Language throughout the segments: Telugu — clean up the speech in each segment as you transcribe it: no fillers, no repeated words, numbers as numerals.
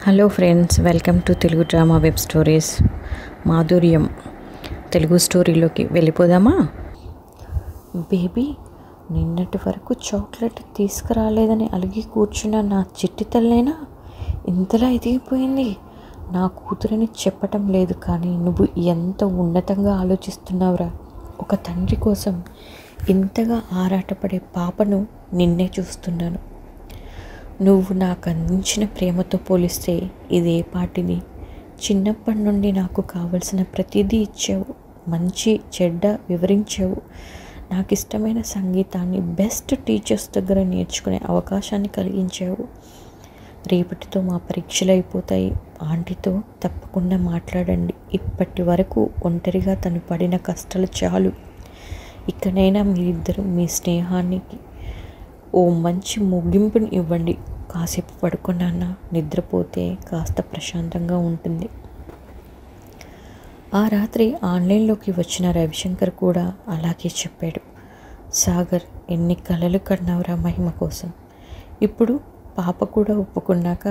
Hello friends, welcome to Telugu drama web stories. మాధుర్యం తెలుగు స్టోరీలోకి వెళ్ళిపోదామా? బేబీ, నిన్నటి వరకు చాక్లెట్ తీసుకురాలేదని అలిగి కూర్చున్న నా చిట్టి తల్లేనా ఇంతలా ఎదిగిపోయింది? నా కూతురని చెప్పటం లేదు, కానీ నువ్వు ఎంత ఉన్నతంగా ఆలోచిస్తున్నావురా. ఒక తండ్రి కోసం ఇంతగా ఆరాటపడే పాపను నిన్నే చూస్తున్నాను. నువ్వు నాకు అందించిన ప్రేమతో పోలిస్తే ఇదే పాటిది. చిన్నప్పటి నుండి నాకు కావలసిన ప్రతిదీ ఇచ్చావు, మంచి చెడ్డ వివరించావు. నాకు ఇష్టమైన సంగీతాన్ని బెస్ట్ టీచర్స్ దగ్గర నేర్చుకునే అవకాశాన్ని కలిగించావు. రేపటితో మా పరీక్షలు అయిపోతాయి. ఆంటీతో తప్పకుండా మాట్లాడండి. ఇప్పటి వరకు ఒంటరిగా తను పడిన కష్టాలు చాలు. ఇకనైనా మీరిద్దరూ మీ స్నేహానికి ఓ మంచి ముగింపుని ఇవ్వండి. కాసేపు పడుకున్నాన్న, నిద్రపోతే కాస్త ప్రశాంతంగా ఉంటుంది. ఆ రాత్రి ఆన్లైన్లోకి వచ్చిన రవిశంకర్ కూడా అలాగే చెప్పాడు. సాగర్, ఎన్ని కలలు కన్నావురా మహిమ కోసం. ఇప్పుడు పాప కూడా ఒప్పుకున్నాక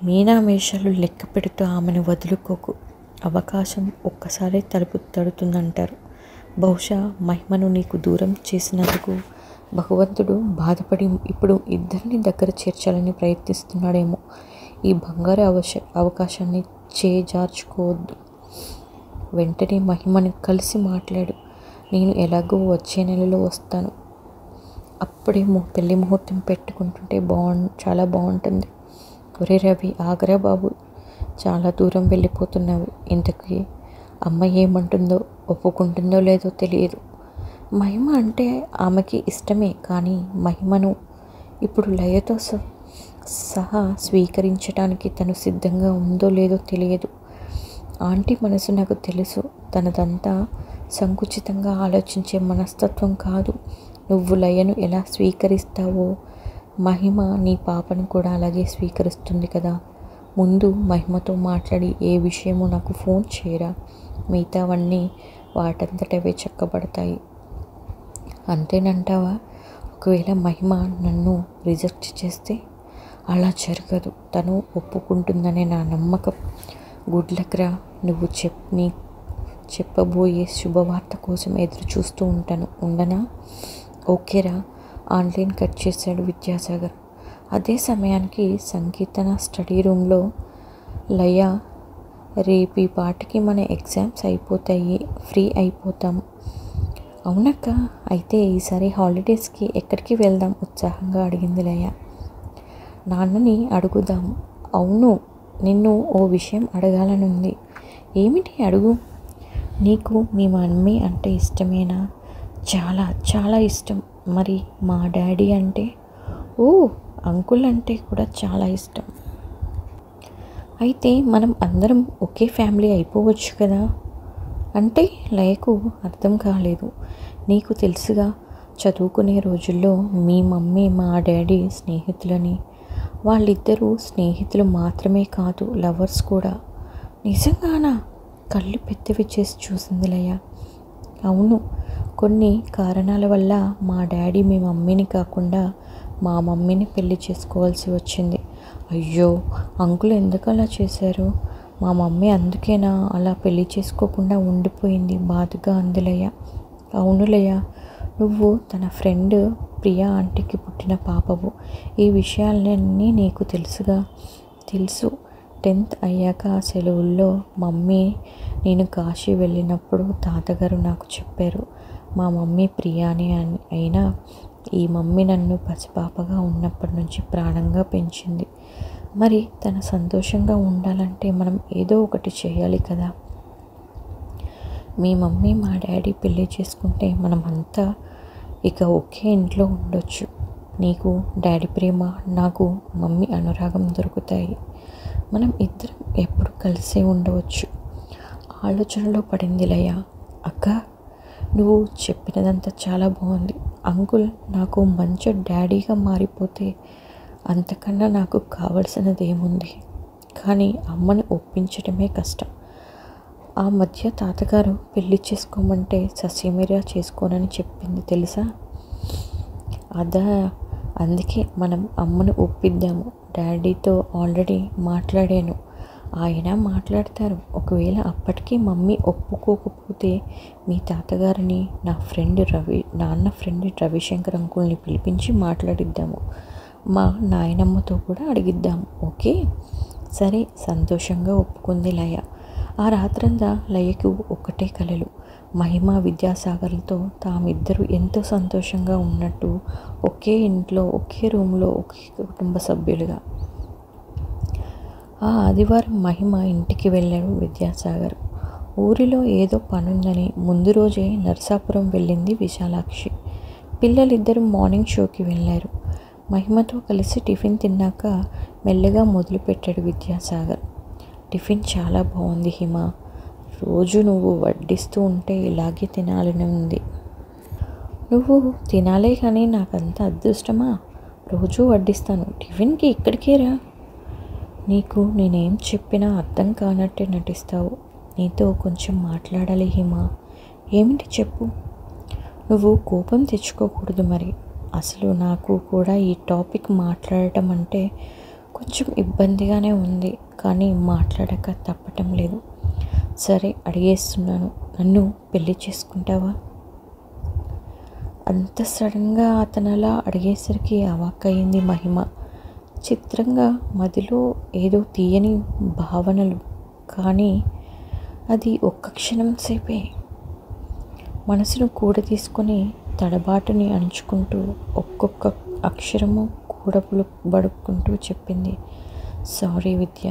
మీనామేషాలు లెక్క పెడుతూ ఆమెను వదులుకోకు. అవకాశం ఒక్కసారి తలుపు తడుతుందంటారు. బహుశా మహిమను నీకు దూరం చేసినందుకు భగవంతుడు బాధపడి ఇప్పుడు ఇద్దరిని దగ్గర చేర్చాలని ప్రయత్నిస్తున్నాడేమో. ఈ బంగారు అవకాశాన్ని చేజార్చుకోవద్దు. వెంటనే మహిమని కలిసి మాట్లాడు. నేను ఎలాగో వచ్చే నెలలో వస్తాను. అప్పుడే పెళ్లి ముహూర్తం పెట్టుకుంటుంటే చాలా బాగుంటుంది. ఒరే రవి, ఆగరా బాబు, చాలా దూరం వెళ్ళిపోతున్నావు. ఇంతకీ అమ్మ ఏమంటుందో, ఒప్పుకుంటుందో లేదో తెలియదు. మహిమ అంటే ఆమెకి ఇష్టమే, కానీ మహిమను ఇప్పుడు లయతో సహా స్వీకరించడానికి తను సిద్ధంగా ఉందో లేదో తెలియదు. ఆంటీ మనసు నాకు తెలుసు. తనదంతా సంకుచితంగా ఆలోచించే మనస్తత్వం కాదు. నువ్వు లయను ఎలా స్వీకరిస్తావో మహిమ నీ పాపను కూడా అలాగే స్వీకరిస్తుంది కదా. ముందు మహిమతో మాట్లాడి ఏ విషయమో నాకు ఫోన్ చేయరా. మిగతావన్నీ వాటంతటవే చక్కబడతాయి. అంతేనంటావా? ఒకవేళ మహిమ నన్ను రిజెక్ట్ చేస్తే? అలా జరగదు. తను ఒప్పుకుంటుందనే నా నమ్మకం. గుడ్ లక్ రా. నువ్వు చెప్పబోయే శుభవార్త కోసం ఎదురు చూస్తూ ఉంటాను. ఉండనా? ఓకేరా. ఆన్లైన్ కట్ చేశాడు విద్యాసాగర్. అదే సమయానికి సంకీర్తన స్టడీ రూమ్లో, లయ, రేపు ఈ పాటికి మన ఎగ్జామ్స్ అయిపోతాయి, ఫ్రీ అయిపోతాం. అవునక్క, అయితే ఈసారి హాలిడేస్కి ఎక్కడికి వెళ్దాం? ఉత్సాహంగా అడిగింది లయ. నాన్నని అడుగుదాం. అవును, నిన్ను ఓ విషయం అడగాలనుంది. ఏమిటి? అడుగు. నీకు మీ మమ్మీ అంటే ఇష్టమేనా? చాలా చాలా ఇష్టం. మరి మా డాడీ అంటే? ఓ, అంకుల్ అంటే కూడా చాలా ఇష్టం. అయితే మనం అందరం ఒకే ఫ్యామిలీ అయిపోవచ్చు కదా. అంటే లయకు అర్థం కాలేదు. నీకు తెలుసుగా, చదువుకునే రోజుల్లో మీ మమ్మీ మా డాడీ స్నేహితులని. వాళ్ళిద్దరూ స్నేహితులు మాత్రమే కాదు, లవర్స్ కూడా. నిజంగానా? కళ్ళు పెద్దవి చేసి చూసింది లయ. అవును, కొన్ని కారణాల వల్ల మా డాడీ మీ మమ్మీని కాకుండా మా మమ్మీని పెళ్లి చేసుకోవాల్సి వచ్చింది. అయ్యో, అంకుల్ ఎందుకు అలా చేశారు? మా మమ్మీ అందుకేనా అలా పెళ్లి చేసుకోకుండా ఉండిపోయింది? బాధగా అంది లయ. అవును లయ, నువ్వు తన ఫ్రెండ్ ప్రియా ఆంటీకి పుట్టిన పాపవు. ఈ విషయాలన్నీ నీకు తెలుసుగా. తెలుసు. 10th అయ్యాక సెలవుల్లో మమ్మీ నేను కాశీ వెళ్ళినప్పుడు తాతగారు నాకు చెప్పారు. మా మమ్మీ ప్రియాని అయినా ఈ మమ్మీ నన్ను పసిపాపగా ఉన్నప్పటి నుంచి ప్రాణంగా పెంచింది. మరి తన సంతోషంగా ఉండాలంటే మనం ఏదో ఒకటి చేయాలి కదా. మీ మమ్మీ మా డాడీ పెళ్ళి చేసుకుంటే మనం అంతా ఇక ఒకే ఇంట్లో ఉండొచ్చు. నీకు డాడీ ప్రేమ, నాకు మమ్మీ అనురాగం దొరుకుతాయి. మనం ఇద్దరం ఎప్పుడు కలిసే ఉండవచ్చు. ఆలోచనలో పడింది లయ. అక్క, నువ్వు చెప్పినదంతా చాలా బాగుంది. అంకుల్ నాకు మంచి డాడీగా మారిపోతే అంతకన్నా నాకు కావలసినది ఏముంది? కానీ అమ్మని ఒప్పించడమే కష్టం. ఆ మధ్య తాతగారు పెళ్లి చేసుకోమంటే ససేమిరా చేసుకోనని చెప్పింది తెలుసా? అందుకే మనం అమ్మను ఒప్పిద్దాము. డాడీతో ఆల్రెడీ మాట్లాడాను, ఆయన మాట్లాడతారు. ఒకవేళ అప్పటికీ మమ్మీ ఒప్పుకోకపోతే మీ తాతగారిని నాన్న ఫ్రెండ్ రవిశంకర్ అంకుల్ని పిలిపించి మాట్లాడిద్దాము. మా నాయనమ్మతో కూడా అడిగిద్దాము. ఓకే, సరే సంతోషంగా ఒప్పుకుంది లయ. ఆ రాత్రంతా లయకు ఒకటే కలలు. మహిమ, విద్యాసాగర్లతో తామిద్దరూ ఎంతో సంతోషంగా ఉన్నట్టు, ఒకే ఇంట్లో, ఒకే రూమ్లో, ఒకే కుటుంబ సభ్యులుగా. ఆ ఆదివారం మహిమ ఇంటికి వెళ్ళాడు విద్యాసాగర్. ఊరిలో ఏదో పనుందని ముందు రోజే నరసాపురం వెళ్ళింది విశాలాక్షి. పిల్లలిద్దరూ మార్నింగ్ షోకి వెళ్ళారు. మహిమతో కలిసి టిఫిన్ తిన్నాక మెల్లగా మొదలుపెట్టాడు విద్యాసాగర్. టిఫిన్ చాలా బాగుంది హిమ. రోజు నువ్వు వడ్డిస్తూ ఉంటే ఇలాగే తినాలని ఉంది. నువ్వు తినాలే కానీ నాకంత అదృష్టమా? రోజూ వడ్డిస్తాను. టిఫిన్కి ఇక్కడికే రా. నీకు నేనేం చెప్పినా అర్థం కానట్టే నటిస్తావు. నీతో కొంచెం మాట్లాడాలి హిమ. ఏమిటి చెప్పు. నువ్వు కోపం తెచ్చుకోకూడదు మరి. అసలు నాకు కూడా ఈ టాపిక్ మాట్లాడటం అంటే కొంచెం ఇబ్బందిగానే ఉంది, కానీ మాట్లాడక తప్పటం లేదు. సరే అడిగేస్తున్నాను, నన్ను పెళ్లి చేసుకుంటావా? అంత సడన్గా అతను అలా అడిగేసరికి అవాక్కయింది మహిమ. చిత్రంగా మదిలో ఏదో తీయని భావనలు, కానీ అది ఒక్క క్షణం సేపే. మనసును కూడదీసుకొని తడబాటుని అణుచుకుంటూ ఒక్కొక్క అక్షరము కూడబడుకుంటూ చెప్పింది. సారీ విద్య,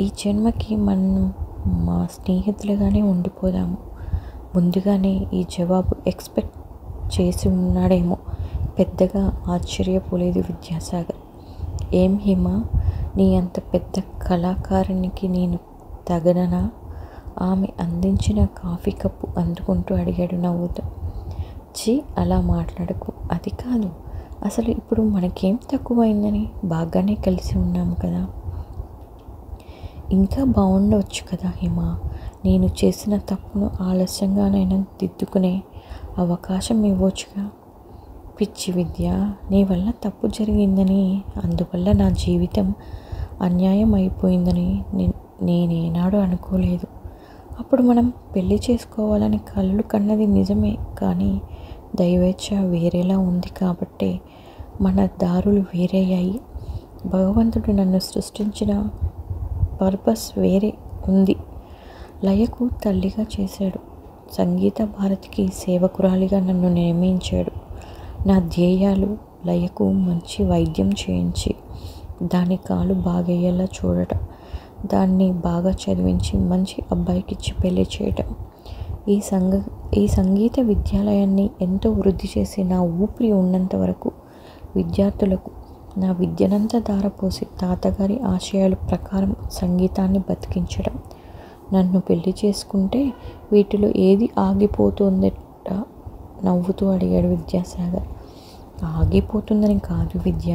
ఈ జన్మకి మనం మా స్నేహితులుగానే ఉండిపోదాము. ముందుగానే ఈ జవాబు ఎక్స్పెక్ట్ చేసి ఉన్నాడేమో. పెద్దగా ఆశ్చర్యపోలేదు విద్యాసాగర్. ఏం హిమ, నీ అంత పెద్ద కళాకారునికి నేను తగననా? ఆమె అందించిన కాఫీ కప్పు అందుకుంటూ అడిగాడు నవ్వుతూ. అలా మాట్లాడకు. అది కాదు, అసలు ఇప్పుడు మనకేం తక్కువైందని? బాగానే కలిసి ఉన్నాము కదా. ఇంకా బాగుండవచ్చు కదా హిమ. నేను చేసిన తప్పును ఆలస్యంగానైనా దిద్దుకునే అవకాశం ఇవ్వచ్చుగా. పిచ్చి విద్య, నీ వల్ల తప్పు జరిగిందని, అందువల్ల నా జీవితం అన్యాయం అయిపోయిందని నేనేనాడు అనుకోలేదు. అప్పుడు మనం పెళ్లి చేసుకోవాలని కలలు కన్నది నిజమే, కానీ దైవేచ్ఛ వేరేలా ఉంది కాబట్టే మన దారులు వేరయ్యాయి. భగవంతుడు నన్ను సృష్టించిన పర్పస్ వేరే ఉంది. లయకు తల్లిగా చేశాడు. సంగీత భారతికి సేవకురాలిగా నన్ను నియమించాడు. నా ధ్యేయాలు లయకు మంచి వైద్యం చేయించి దాని కాలు బాగయ్యేలా చూడటం, దాన్ని బాగా చదివించి మంచి అబ్బాయికిచ్చి పెళ్లి చేయటం. ఈ సంగీత విద్యాలయాన్ని ఎంతో వృద్ధి చేసి నా ఊపిరి ఉన్నంత వరకు విద్యార్థులకు నా విద్యనంతా ధారపోసి తాతగారి ఆశయాల ప్రకారం సంగీతాన్ని బతికించడం. నన్ను పెళ్లి చేసుకుంటే వీటిలో ఏది ఆగిపోతుందట? నవ్వుతూ అడిగాడు విద్యాసాగర్. ఆగిపోతుందని కాదు విద్య,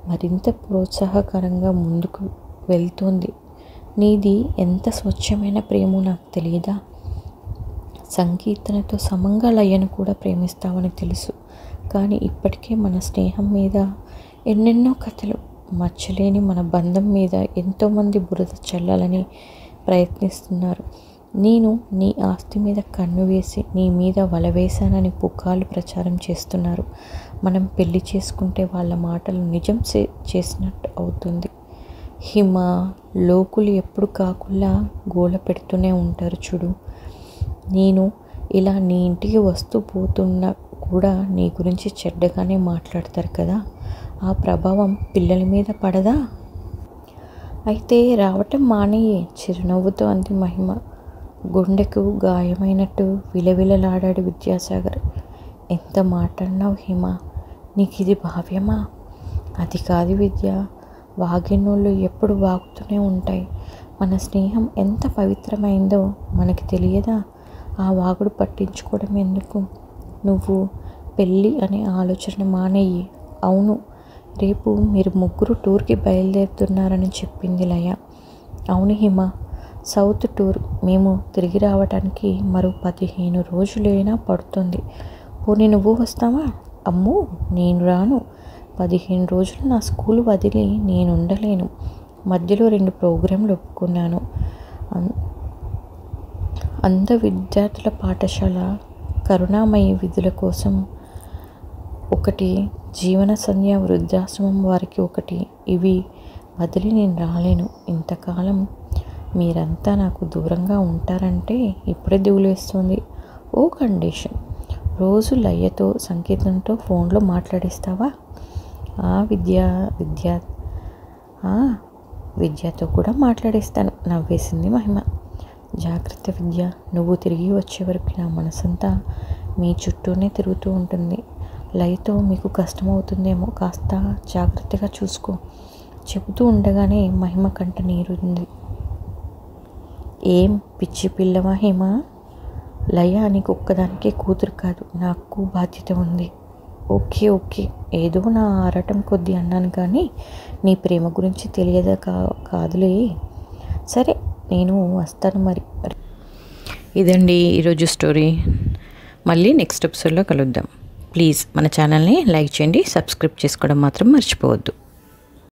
మరింత ప్రోత్సాహకరంగా ముందుకు వెళ్తోంది. నీది ఎంత స్వచ్ఛమైన ప్రేమో నాకు తెలియదా? సంకీర్తనతో సమంగా లయను కూడా ప్రేమిస్తావని తెలుసు, కానీ ఇప్పటికే మన స్నేహం మీద ఎన్నెన్నో కథలు, మచ్చలేని మన బంధం మీద ఎంతోమంది బురద చల్లాలని ప్రయత్నిస్తున్నారు. నేను నీ ఆస్తి మీద కన్ను వేసి నీ మీద వల వేశానని పుకార్లు ప్రచారం చేస్తున్నారు. మనం పెళ్లి చేసుకుంటే వాళ్ళ మాటలు నిజం చేసినట్టు అవుతుంది. హిమ, లోకులు ఎప్పుడు కాకుల్లా గోల పెడుతూనే ఉంటారు చూడు. నేను ఇలా నీ ఇంటికి వస్తూ పోతున్నా కూడా నీ గురించి చెడ్డగానే మాట్లాడతారు కదా. ఆ ప్రభావం పిల్లల మీద పడదా? అయితే రావటం మానేయే, చిరునవ్వుతో అంది మహిమ. గుండెకు గాయమైనట్టు విలవిలలాడాడు విద్యాసాగర్. ఎంత మాట అన్నావు హిమ, నీకు ఇది భావ్యమా? అది కాదు విద్య, వాగినోళ్ళు ఎప్పుడు వాగుతూనే ఉంటాయి. మన స్నేహం ఎంత పవిత్రమైందో మనకి తెలియదా? ఆ వాగుడు పట్టించుకోవడం ఎందుకు? నువ్వు పెళ్ళి అనే ఆలోచన మానేయి. అవును, రేపు మీరు ముగ్గురు టూర్కి బయలుదేరుతున్నారని చెప్పింది లయ. అవును హిమ, సౌత్ టూర్. మేము తిరిగి రావడానికి మరో 15 రోజులైనా పడుతుంది. పోనీ నువ్వు వస్తావా? అమ్మో, నేను రాను. 15 రోజులు నా స్కూల్ వదిలి నేను ఉండలేను. మధ్యలో 2 ప్రోగ్రాంలు ఒప్పుకున్నాను. అంధ విద్యార్థుల పాఠశాల, కరుణామయి విధుల కోసం ఒకటి, జీవన సంధ్య వృద్ధాశ్రమం వారికి ఒకటి. ఇవి వదిలి నేను రాలేను. ఇంతకాలం మీరంతా నాకు దూరంగా ఉంటారంటే ఇప్పుడే దిగులేస్తుంది. ఓ కండిషన్, రోజు లయ్యతో సంగీతంతో ఫోన్లో మాట్లాడిస్తావా? విద్యతో కూడా మాట్లాడిస్తాను, నవ్వేసింది మహిమ. జాగ్రత్త విద్య, నువ్వు తిరిగి వచ్చే వరకు నా మనసంతా మీ చుట్టూనే తిరుగుతూ ఉంటుంది. లయతో మీకు కష్టమవుతుందేమో, కాస్త జాగ్రత్తగా చూసుకో. చెబుతూ ఉండగానే మహిమ కంట నీరుంది. ఏం పిచ్చి పిల్లవా హిమ? లయ నీకు ఒక్కదానికే కూతురు కాదు, నాకు బాధ్యత ఉంది. ఓకే, ఏదో నా ఆరాటం కొద్దీ అన్నాను కానీ నీ ప్రేమ గురించి తెలియదా కాదులే. సరే, నేను వస్తాను మరి. ఇదండి ఈరోజు స్టోరీ. మళ్ళీ నెక్స్ట్ ఎపిసోడ్లో కలుద్దాం. ప్లీజ్ మన ఛానల్ని లైక్ చేయండి, సబ్స్క్రైబ్ చేసుకోవడం మాత్రం మర్చిపోవద్దు.